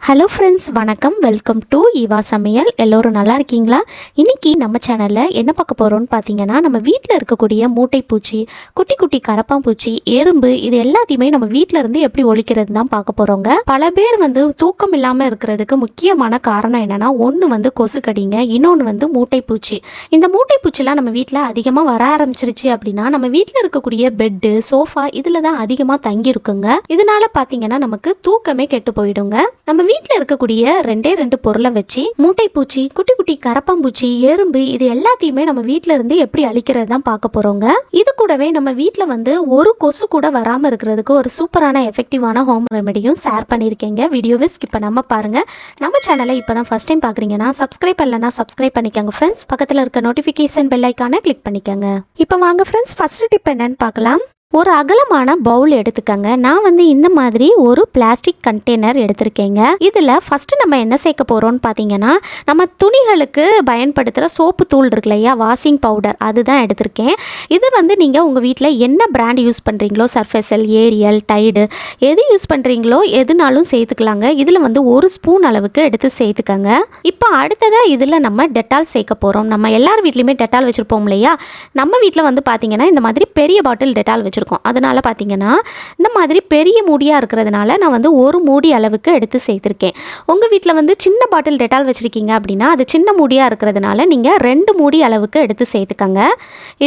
Hello friends, வணக்கம். Welcome to Eva சமையல். எல்லோரும் நல்லா இருக்கீங்களா? இன்றைக்கி நம்ம சேனலில் என்ன பார்க்க போகிறோன்னு பார்த்தீங்கன்னா, நம்ம வீட்டில் இருக்கக்கூடிய மூட்டைப்பூச்சி, குட்டி குட்டி கரப்பாம்பூச்சி, எறும்பு இது எல்லாத்தையுமே நம்ம வீட்டில் இருந்து எப்படி ஒழிக்கிறது தான் பார்க்க போகிறோங்க. பல பேர் தூக்கம் இல்லாமல் இருக்கிறதுக்கு முக்கியமான காரணம் என்னென்னா, ஒன்று கொசுக்கடிங்க, இன்னொன்று மூட்டைப்பூச்சி. இந்த மூட்டைப்பூச்சிலாம் நம்ம வீட்டில் அதிகமாக வர ஆரம்பிச்சிருச்சு அப்படின்னா, நம்ம வீட்டில் இருக்கக்கூடிய பெட்டு, சோஃபா இதில் தான் அதிகமாக தங்கியிருக்குங்க. இதனால பார்த்தீங்கன்னா நமக்கு தூக்கமே கெட்டு போயிடுங்க. நம்ம வீட்டில் இருக்கக்கூடிய ரெண்டு பொருளை வச்சு மூட்டைப்பூச்சி, குட்டி குட்டி கரப்பாம்பூச்சி, எறும்பு இது எல்லாத்தையுமே நம்ம வீட்டில் இருந்து எப்படி அழிக்கிறது தான் பார்க்க போறோங்க. இது கூடவே நம்ம வீட்டில் ஒரு கொசு கூட வராமல் இருக்கிறதுக்கு ஒரு சூப்பரான எஃபெக்டிவான ஹோம் ரெமெடியும் ஷேர் பண்ணியிருக்கேங்க. வீடியோவை ஸ்கிப் பண்ணாமல் பாருங்க. நம்ம சேனலை இப்போ தான் ஃபர்ஸ்ட் டைம் பார்க்குறீங்கன்னா சப்ஸ்கிரைப் பண்ணலன்னா சப்ஸ்கிரைப் பண்ணிக்கோங்க ஃப்ரெண்ட்ஸ். பக்கத்தில் இருக்க நோட்டிஃபிகேஷன் பெல் ஐக்கானை கிளிக் பண்ணிக்கோங்க. இப்போ வாங்க ஃப்ரெண்ட்ஸ், ஃபர்ஸ்ட் டிப் என்னன்னு பார்க்கலாம். ஒரு அகலமான பவுல் எடுத்துக்கங்க. நான் இந்த மாதிரி ஒரு பிளாஸ்டிக் கண்டெய்னர் எடுத்திருக்கேங்க. இதில் ஃபஸ்ட்டு நம்ம என்ன சேர்க்க போகிறோம்னு பார்த்தீங்கன்னா, நம்ம துணிகளுக்கு பயன்படுத்துகிற சோப்பு தூள் இருக்கு இல்லையா, வாஷிங் பவுடர், அதுதான் எடுத்திருக்கேன். இது நீங்கள் உங்கள் வீட்டில் என்ன பிராண்ட் யூஸ் பண்ணுறீங்களோ, சர்ஃபெக்சல், ஏரியல், டைடு எது யூஸ் பண்ணுறீங்களோ எதுனாலும் சேர்த்துக்கலாங்க. இதில் ஒரு ஸ்பூன் அளவுக்கு எடுத்து சேர்த்துக்கங்க. இப்போ அடுத்ததாக இதில் நம்ம டெட்டால் சேர்க்க போகிறோம். நம்ம எல்லார் வீட்லேயுமே டெட்டால் வச்சுருப்போம் இல்லையா. நம்ம வீட்டில் பார்த்தீங்கன்னா இந்த மாதிரி பெரிய பாட்டில் டெட்டால் வச்சுருக்கோம். அதனால பார்த்தீங்கன்னா இந்த மாதிரி பெரிய மூடியாக இருக்கிறதுனால நான் ஒரு மூடி அளவுக்கு எடுத்து சேர்த்துருக்கேன். உங்கள் வீட்டில் சின்ன பாட்டில் டெட்டால் வச்சுருக்கீங்க அப்படின்னா அது சின்ன மூடியாக இருக்கிறதுனால நீங்கள் 2 மூடி அளவுக்கு எடுத்து சேர்த்துக்கங்க.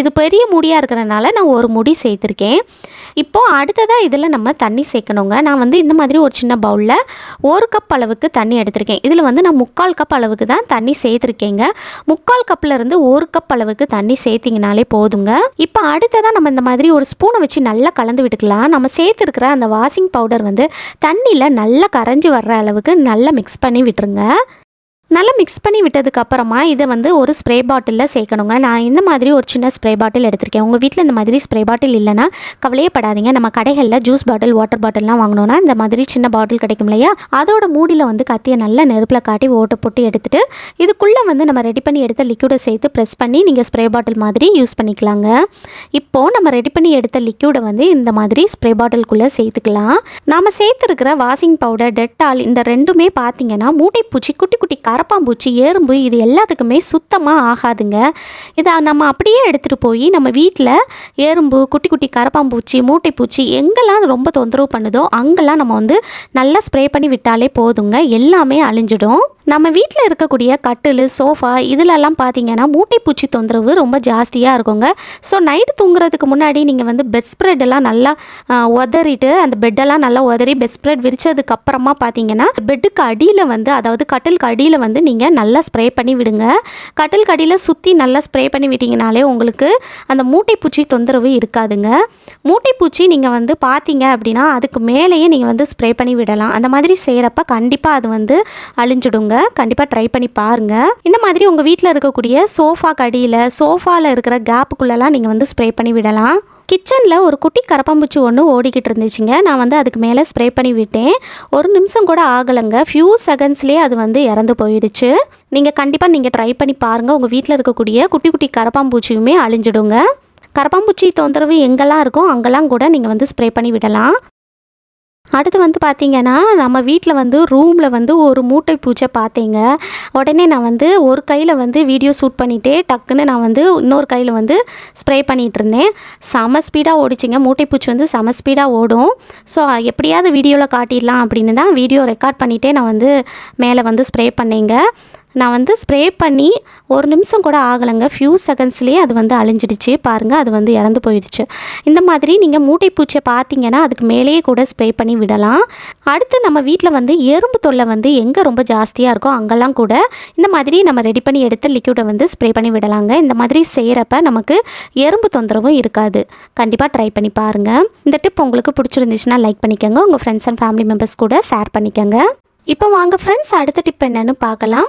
இது பெரிய மூடியாக இருக்கிறதுனால நான் ஒரு மூடி சேர்த்துருக்கேன். இப்போது அடுத்ததாக இதில் நம்ம தண்ணி சேர்க்கணுங்க. நான் இந்த மாதிரி ஒரு சின்ன பவுலில் 1 கப் அளவுக்கு தண்ணி எடுத்திருக்கேன். இதில் நான் 3/4 கப் அளவுக்கு தான் தண்ணி சேர்த்துருக்கேங்க. 3/4 கப்லேருந்து 1 கப் அளவுக்கு தண்ணி சேர்த்திங்கனாலே போதுங்க. இப்போ அடுத்ததாக நம்ம இந்த மாதிரி ஒரு ஸ்பூனை வச்சு நல்லா கலந்து விட்டுக்கலாம். நம்ம சேர்த்துருக்கிற அந்த வாஷிங் பவுடர் தண்ணியில் நல்லா கரைஞ்சி வர்ற அளவுக்கு நல்லா மிக்ஸ் பண்ணி விட்டுருங்க. நல்லா மிக்ஸ் பண்ணி விட்டதுக்கப்புறமா இதை ஒரு ஸ்ப்ரே பாட்டிலில் சேர்க்கணுங்க. நான் இந்த மாதிரி ஒரு சின்ன ஸ்ப்ரே பாட்டில் எடுத்திருக்கேன். உங்கள் வீட்டில் இந்த மாதிரி ஸ்ப்ரே பாட்டில் இல்லைன்னா கவலையே படாதீங்க. நம்ம கடைகளில் ஜூஸ் பாட்டில், வாட்டர் பாட்டில்லாம் வாங்கினோன்னா இந்த மாதிரி சின்ன பாட்டில் கிடைக்கும் இல்லையா, அதோட மூடியில் கத்தியை நல்லா நெருப்பில் காட்டி ஓட்டை போட்டு எடுத்துகிட்டு இதுக்குள்ளே நம்ம ரெடி பண்ணி எடுத்த லிக்யூடை சேர்த்து ப்ரெஸ் பண்ணி நீங்கள் ஸ்ப்ரே பாட்டில் மாதிரி யூஸ் பண்ணிக்கலாங்க. இப்போது நம்ம ரெடி பண்ணி எடுத்த லிக்யூடை இந்த மாதிரி ஸ்ப்ரே பாட்டிலுக்குள்ளே சேர்த்துக்கலாம். நாம் சேர்த்துருக்கிற வாஷிங் பவுடர், டெட்டால் இந்த ரெண்டுமே பார்த்தீங்கன்னா மூட்டைப்பூச்சி, குட்டி குட்டி கரப்பாம்பூச்சி, எறும்பு இது எல்லாத்துக்குமே சுத்தமாக ஆகாதுங்க. இதை நம்ம அப்படியே எடுத்துகிட்டு போய் நம்ம வீட்டில் எறும்பு, குட்டி குட்டி கரப்பாம்பூச்சி, மூட்டைப்பூச்சி எங்கெல்லாம் ரொம்ப தொந்தரவு பண்ணுதோ அங்கெல்லாம் நம்ம நல்லா ஸ்ப்ரே பண்ணி விட்டாலே போதுங்க, எல்லாமே அழிஞ்சிடும். நம்ம வீட்டில் இருக்கக்கூடிய கட்டில், சோஃபா இதிலெல்லாம் பார்த்தீங்கன்னா மூட்டைப்பூச்சி தொந்தரவு ரொம்ப ஜாஸ்தியாக இருக்குங்க. ஸோ நைட்டு தூங்குறதுக்கு முன்னாடி நீங்கள் பெட் ஸ்ப்ரெட்டெல்லாம் நல்லா உதறிட்டு அந்த பெட்டெல்லாம் நல்லா உதறி பெட் ஸ்ப்ரெட் விரிச்சதுக்கப்புறமா பார்த்தீங்கன்னா பெட்டுக்கு அடியில் அதாவது கட்டிலுக்கு அடியில் நீங்கள் நல்லா ஸ்ப்ரே பண்ணி விடுங்க. கட்டிலுக்கு அடியில் சுற்றி நல்லா ஸ்ப்ரே பண்ணி விட்டிங்கனாலே உங்களுக்கு அந்த மூட்டைப்பூச்சி தொந்தரவு இருக்காதுங்க. மூட்டைப்பூச்சி நீங்கள் பார்த்தீங்க அப்படின்னா அதுக்கு மேலேயே நீங்கள் ஸ்ப்ரே பண்ணி விடலாம். அந்த மாதிரி செய்கிறப்ப கண்டிப்பாக அது அழிஞ்சிடுங்க. கண்டிப்பாக ட்ரை பண்ணி பாருங்கள். இந்த மாதிரி உங்கள் வீட்டில் இருக்கக்கூடிய சோஃபா கடியில், சோஃபாவில் இருக்கிற கேப்புக்குள்ளெல்லாம் நீங்கள் ஸ்ப்ரே பண்ணி விடலாம். கிச்சனில் ஒரு குட்டி கரப்பாம்பூச்சி ஒன்று ஓடிக்கிட்டு இருந்துச்சுங்க. நான் அதுக்கு மேலே ஸ்ப்ரே பண்ணி விட்டேன். 1 நிமிஷம் கூட ஆகலைங்க, ஃபியூ செகண்ட்ஸ்லேயே அது இறந்து போயிடுச்சு. நீங்கள் கண்டிப்பாக ட்ரை பண்ணி பாருங்கள். உங்கள் வீட்டில் இருக்கக்கூடிய குட்டி குட்டி கரப்பாம்பூச்சியுமே அழிஞ்சிடுங்க. கரப்பாம்பூச்சி தொந்தரவு எங்கெல்லாம் இருக்கோ அங்கெல்லாம் கூட நீங்கள் ஸ்ப்ரே பண்ணி விடலாம். அடுத்து பார்த்தீங்கன்னா நம்ம வீட்டில் ரூமில் ஒரு மூட்டைப்பூச்சை பார்த்தேங்க. உடனே நான் ஒரு கையில் வீடியோ ஷூட் பண்ணிகிட்டே டக்குன்னு நான் இன்னொரு கையில் ஸ்ப்ரே பண்ணிகிட்டு இருந்தேன். செம ஸ்பீடாக ஓடிச்சிங்க. மூட்டைப்பூச்சி செம ஸ்பீடாக ஓடும். ஸோ எப்படியாவது வீடியோவில் காட்டிடலாம் அப்படின்னு தான் வீடியோ ரெக்கார்ட் பண்ணிகிட்டே நான் மேலே ஸ்ப்ரே பண்ணேங்க. நான் ஸ்ப்ரே பண்ணி 1 நிமிஷம் கூட ஆகலைங்க, ஃபியூ செகண்ட்ஸ்லேயே அது அழிஞ்சிடுச்சு. பாருங்கள், அது இறந்து போயிடுச்சு. இந்த மாதிரி நீங்கள் மூட்டைப்பூச்சியை பார்த்தீங்கன்னா அதுக்கு மேலேயே கூட ஸ்ப்ரே பண்ணி விடலாம். அடுத்து நம்ம வீட்டில் எறும்பு தொல்லை எங்கே ரொம்ப ஜாஸ்தியாக இருக்கோ அங்கெல்லாம் கூட இந்த மாதிரி நம்ம ரெடி பண்ணி எடுத்த லிக்யூடை ஸ்ப்ரே பண்ணி விடலாங்க. இந்த மாதிரி செய்கிறப்ப நமக்கு எறும்பு தொந்தரவும் இருக்காது. கண்டிப்பாக ட்ரை பண்ணி பாருங்கள். இந்த டிப் உங்களுக்கு பிடிச்சிருந்துச்சுன்னா லைக் பண்ணிக்கோங்க. உங்கள் ஃப்ரெண்ட்ஸ் அண்ட் ஃபேமிலி மெம்பர்ஸ் கூட ஷேர் பண்ணிக்கோங்க. இப்போ வாங்க ஃப்ரெண்ட்ஸ், அடுத்த டிப் என்னன்னு பார்க்கலாம்.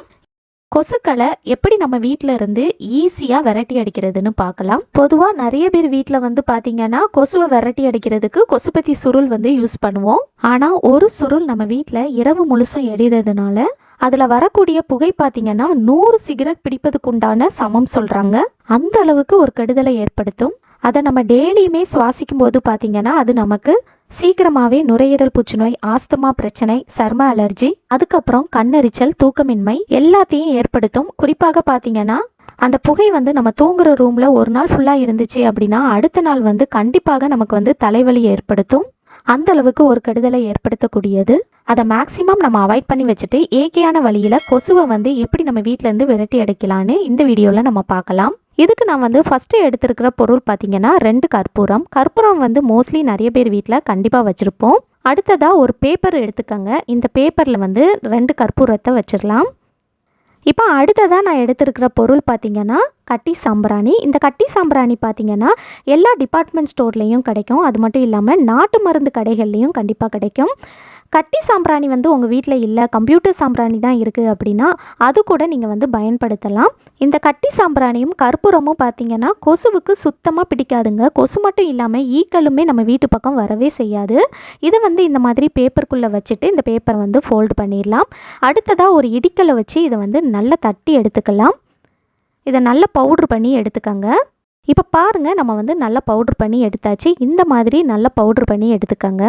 கொசுக்களை எப்படி நம்ம வீட்டில் இருந்து ஈஸியாக விரட்டி அடிக்கிறதுன்னு பார்க்கலாம். பொதுவாக நிறைய பேர் வீட்டில் பார்த்தீங்கன்னா கொசுவை விரட்டி அடிக்கிறதுக்கு கொசுபத்தி சுருள் யூஸ் பண்ணுவோம். ஆனால் ஒரு சுருள் நம்ம வீட்டில் இரவு முழுசும் எரியறதுனால அதில் வரக்கூடிய புகை பார்த்தீங்கன்னா 100 சிகரெட் பிடிப்பதுக்குண்டான சமம் சொல்கிறாங்க. அந்த அளவுக்கு ஒரு கெடுதலை ஏற்படுத்தும். அதை நம்ம டெய்லியுமே சுவாசிக்கும் போது பார்த்தீங்கன்னா அது நமக்கு சீக்கிரமாகவே நுரையீரல் புற்றுநோய், ஆஸ்துமா பிரச்சனை, சர்ம அலர்ஜி, அதுக்கப்புறம் கண்ணெரிச்சல், தூக்கமின்மை எல்லாத்தையும் ஏற்படுத்தும். குறிப்பாக பார்த்தீங்கன்னா அந்த புகை வந்து நம்ம தூங்குற ரூமில் ஒரு நாள் ஃபுல்லாக இருந்துச்சு அப்படின்னா அடுத்த நாள் வந்து கண்டிப்பாக நமக்கு வந்து தலைவலி ஏற்படுத்தும். அந்த அளவுக்கு ஒரு கெடுதலை ஏற்படுத்தக்கூடியது. அதை மேக்ஸிமம் நம்ம அவாய்ட் பண்ணி வச்சுட்டு இயற்கையான வழியில் கொசுவை வந்து எப்படி நம்ம வீட்டிலேருந்து விரட்டி அடிக்கலான்னு இந்த வீடியோவில் நம்ம பார்க்கலாம். இதுக்கு நான் வந்து ஃபஸ்ட்டு எடுத்துருக்கிற பொருள் பார்த்திங்கன்னா 2 கற்பூரம். கற்பூரம் வந்து மோஸ்ட்லி நிறைய பேர் வீட்டில் கண்டிப்பாக வச்சுருப்போம். அடுத்ததாக ஒரு பேப்பர் எடுத்துக்கோங்க. இந்த பேப்பரில் வந்து 2 கற்பூரத்தை வச்சிடலாம். இப்போ அடுத்ததாக நான் எடுத்துருக்கிற பொருள் பார்த்திங்கன்னா கட்டி சாம்பிராணி. இந்த கட்டி சாம்பிராணி பார்த்திங்கன்னா எல்லா டிபார்ட்மெண்ட் ஸ்டோர்லேயும் கிடைக்கும். அது மட்டும் இல்லாமல் நாட்டு மருந்து கடைகள்லேயும் கண்டிப்பாக கிடைக்கும். கட்டி சாம்பிராணி வந்து உங்கள் வீட்டில் இல்லை, கம்ப்யூட்டர் சாம்பிராணி தான் இருக்குது அப்படின்னா அது கூட நீங்கள் வந்து பயன்படுத்தலாம். இந்த கட்டி சாம்பிராணியும் கற்பூரமும் பார்த்திங்கன்னா கொசுவுக்கு சுத்தமாக பிடிக்காதுங்க. கொசு மட்டும் இல்லாமல் ஈக்களுமே நம்ம வீட்டு பக்கம் வரவே செய்யாது. இதை வந்து இந்த மாதிரி பேப்பருக்குள்ளே வச்சுட்டு இந்த பேப்பரை வந்து ஃபோல்டு பண்ணிடலாம். அடுத்ததாக ஒரு இடிக்கலை வச்சு இதை வந்து நல்லா தட்டி எடுத்துக்கலாம். இதை நல்லா பவுட்ரு பண்ணி எடுத்துக்கோங்க. இப்போ பாருங்கள், நம்ம வந்து நல்லா பவுட்ரு பண்ணி எடுத்தாச்சு. இந்த மாதிரி நல்லா பவுட்ரு பண்ணி எடுத்துக்கோங்க.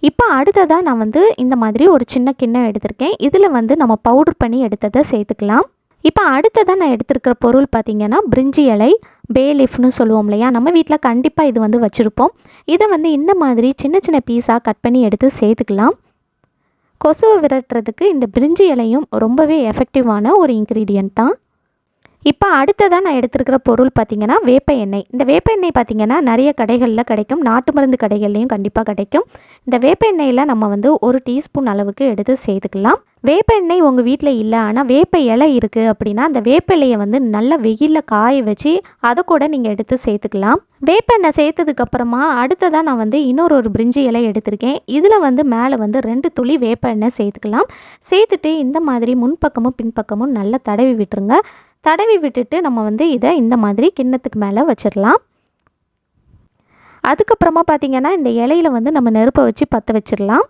இப்போ அடுத்ததாக நான் வந்து இந்த மாதிரி ஒரு சின்ன கிண்ணம் எடுத்திருக்கேன். இதில் வந்து நம்ம பவுடர் பண்ணி எடுத்ததை சேர்த்துக்கலாம். இப்போ அடுத்ததாக நான் எடுத்துருக்கிற பொருள் பார்த்திங்கன்னா பிரிஞ்சி இலை, பே லீஃப்னு சொல்லுவோம் இல்லையா, நம்ம வீட்டில் கண்டிப்பாக இது வந்து வச்சுருப்போம். இதை வந்து இந்த மாதிரி சின்ன சின்ன பீஸாக கட் பண்ணி எடுத்து சேர்த்துக்கலாம். கொசுவை விரட்டுறதுக்கு இந்த பிரிஞ்சி இலையும் ரொம்பவே எஃபெக்டிவான ஒரு இன்க்ரீடியன்ட் தான். இப்போ அடுத்ததாக நான் எடுத்துருக்கிற பொருள் பார்த்திங்கன்னா வேப்ப எண்ணெய். இந்த வேப்ப எண்ணெய் பார்த்திங்கன்னா நிறைய கடைகளில் கிடைக்கும், நாட்டு மருந்து கடைகள்லேயும் கண்டிப்பாக கிடைக்கும். இந்த வேப்ப எண்ணெயில் நம்ம வந்து 1 டீஸ்பூன் அளவுக்கு எடுத்து சேர்த்துக்கலாம். வேப்ப எண்ணெய் உங்கள் வீட்டில் இல்லை, ஆனால் வேப்ப இலை இருக்குது அப்படின்னா அந்த வேப்ப இலையை வந்து நல்லா வெயிலில் காய வச்சு அதை கூட நீங்கள் எடுத்து சேர்த்துக்கலாம். வேப்ப எண்ணெய் சேர்த்ததுக்கப்புறமா அடுத்ததாக நான் வந்து இன்னொரு பிரிஞ்சி இலை எடுத்திருக்கேன். இதில் வந்து மேலே வந்து 2 துளி வேப்ப எண்ணெய் சேர்த்துக்கலாம். சேர்த்துட்டு இந்த மாதிரி முன்பக்கமும் பின்பக்கமும் நல்லா தடவி விட்டுருங்க. தடவி விட்டுட்டு நம்ம வந்து இதை இந்த மாதிரி கிண்ணத்துக்கு மேலே வச்சிடலாம். அதுக்கப்புறமா பார்த்திங்கன்னா இந்த இலையில் வந்து நம்ம நெருப்பை வச்சு பற்ற வச்சிடலாம்.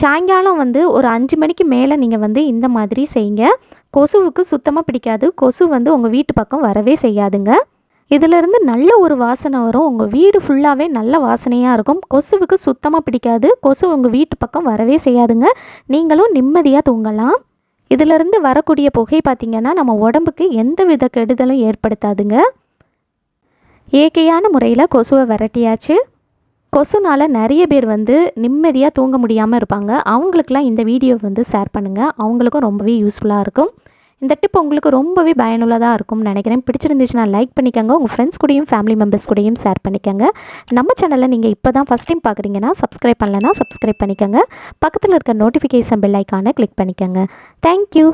சாயங்காலம் வந்து ஒரு 5 மணிக்கு மேலே நீங்கள் வந்து இந்த மாதிரி செய்யுங்க. கொசுவுக்கு சுத்தமாக பிடிக்காது. கொசு வந்து உங்கள் வீட்டு பக்கம் வரவே செய்யாதுங்க. இதிலிருந்து நல்ல ஒரு வாசனை வரும். உங்கள் வீடு ஃபுல்லாகவே நல்ல வாசனையாக இருக்கும். கொசுவுக்கு சுத்தமாக பிடிக்காது. கொசு உங்கள் வீட்டு பக்கம் வரவே செய்யாதுங்க. நீங்களும் நிம்மதியாக தூங்கலாம். இதிலிருந்து வரக்கூடிய புகை பார்த்திங்கன்னா நம்ம உடம்புக்கு எந்த வித கெடுதலும் ஏற்படுத்தாதுங்க. இயற்கையான முறையில் கொசுவை விரட்டியாச்சு. கொசுனால் நிறைய பேர் வந்து நிம்மதியாக தூங்க முடியாமல் இருப்பாங்க. அவங்களுக்கெல்லாம் இந்த வீடியோ வந்து ஷேர் பண்ணுங்கள். அவங்களுக்கும் ரொம்பவே யூஸ்ஃபுல்லாக இருக்கும். இந்த டிப் உங்களுக்கு ரொம்பவே பயனுள்ளதாக இருக்கும்னு நினைக்கிறேன். பிடிச்சிருந்துச்சுன்னா லைக் பண்ணிக்கோங்க. உங்கள் ஃப்ரெண்ட்ஸ் கூடயும் ஃபேமிலி மெம்பர்ஸ் கூடயும் ஷேர் பண்ணிக்கோங்க. நம்ம சேனலில் நீங்கள் இப்போ தான் ஃபஸ்ட் டைம் பார்க்குறீங்கன்னா சப்ஸ்கிரைப் பண்ணலைன்னா சப்ஸ்கிரைப் பண்ணிக்கோங்க. பக்கத்தில் இருக்க நோட்டிஃபிகேஷன் பெல் ஐக்கானை கிளிக் பண்ணிக்கோங்க. தேங்க்யூ.